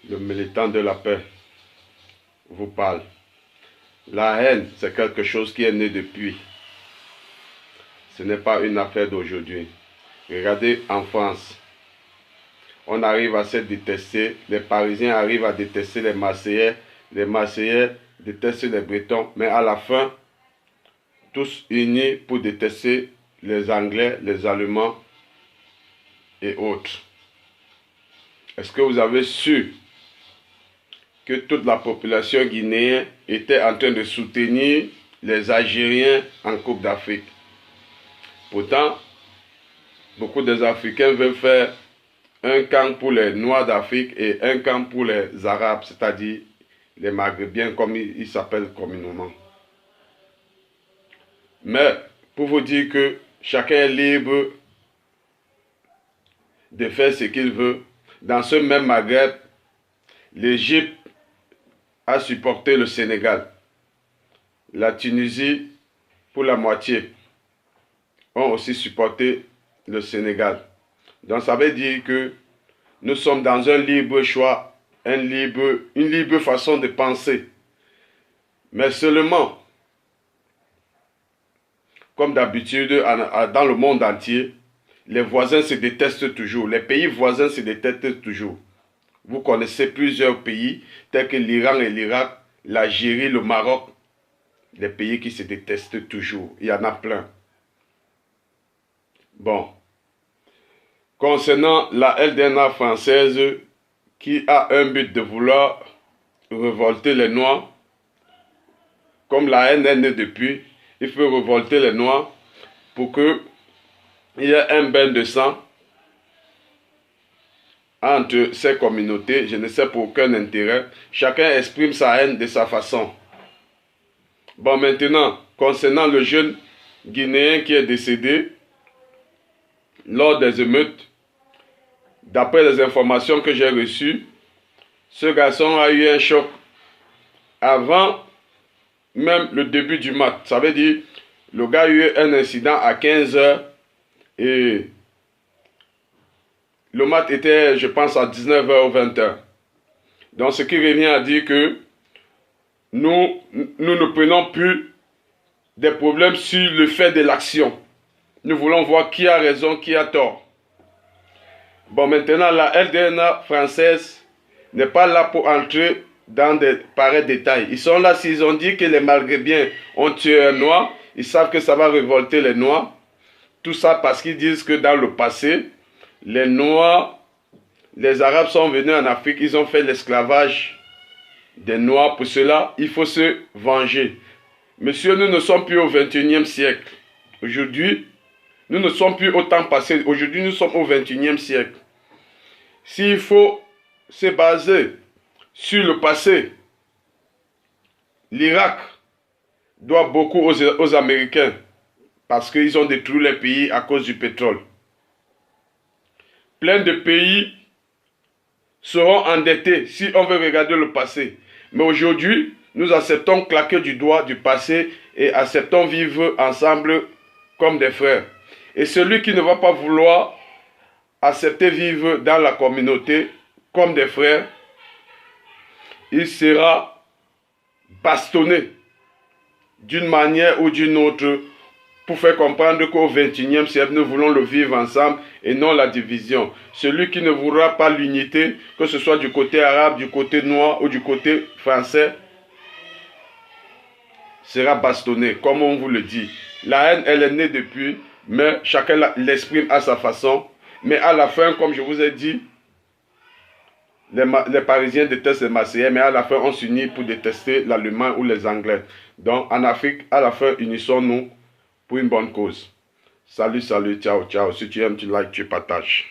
Le militant de la paix vous parle. La haine, c'est quelque chose qui est né depuis. Ce n'est pas une affaire d'aujourd'hui. Regardez en France. On arrive à se détester. Les Parisiens arrivent à détester les Marseillais. Les Marseillais détestent les Bretons. Mais à la fin, tous unis pour détester les Anglais, les Allemands et autres. Est-ce que vous avez su que toute la population guinéenne était en train de soutenir les Algériens en Coupe d'Afrique? Pourtant, beaucoup des Africains veulent faire un camp pour les Noirs d'Afrique et un camp pour les Arabes, c'est-à-dire les Maghrébiens comme ils s'appellent communément. Mais pour vous dire que chacun est libre de faire ce qu'il veut, dans ce même Maghreb, l'Égypte a supporté le Sénégal. La Tunisie, pour la moitié, ont aussi supporté le Sénégal. Donc ça veut dire que nous sommes dans un libre choix, une libre façon de penser. Mais seulement, comme d'habitude dans le monde entier, les voisins se détestent toujours. Les pays voisins se détestent toujours. Vous connaissez plusieurs pays tels que l'Iran et l'Irak, l'Algérie, le Maroc. Des pays qui se détestent toujours. Il y en a plein. Bon. Concernant la LDNA française qui a un but de vouloir révolter les Noirs, comme la haine est née depuis, il faut révolter les Noirs pour qu'il y ait un bain de sang entre ces communautés. Je ne sais pour aucun intérêt. Chacun exprime sa haine de sa façon. Bon, maintenant, concernant le jeune Guinéen qui est décédé lors des émeutes, d'après les informations que j'ai reçues, ce garçon a eu un choc avant même le début du match. Ça veut dire, le gars a eu un incident à 15 h et le match était, je pense, à 19 h ou 20 h. Donc, ce qui revient à dire que nous ne prenons plus des problèmes sur le fait de l'action. Nous voulons voir qui a raison, qui a tort. Bon, maintenant, la LDNA française n'est pas là pour entrer dans des pareils détails. Ils sont là s'ils ont dit que les Maghrébiens ont tué un Noir. Ils savent que ça va révolter les Noirs. Tout ça parce qu'ils disent que dans le passé, les Noirs, les Arabes sont venus en Afrique, ils ont fait l'esclavage des Noirs. Pour cela, il faut se venger. Monsieur, nous ne sommes plus au 21e siècle. Aujourd'hui, nous ne sommes plus au temps passé. Aujourd'hui, nous sommes au 21e siècle. S'il faut se baser sur le passé, l'Irak doit beaucoup aux Américains parce qu'ils ont détruit les pays à cause du pétrole. Plein de pays seront endettés si on veut regarder le passé. Mais aujourd'hui, nous acceptons claquer du doigt du passé et acceptons vivre ensemble comme des frères. Et celui qui ne va pas vouloir accepter vivre dans la communauté comme des frères, il sera bastonné d'une manière ou d'une autre pour faire comprendre qu'au 21e siècle, nous voulons le vivre ensemble et non la division. Celui qui ne voudra pas l'unité, que ce soit du côté arabe, du côté noir ou du côté français, sera bastonné, comme on vous le dit. La haine, elle est née depuis, mais chacun l'exprime à sa façon. Mais à la fin, comme je vous ai dit, les Parisiens détestent les Marseillais, mais à la fin, on s'unit pour détester l'Allemand ou les Anglais. Donc, en Afrique, à la fin, unissons-nous pour une bonne cause. Salut, salut, ciao, ciao. Si tu aimes, tu likes, tu partages.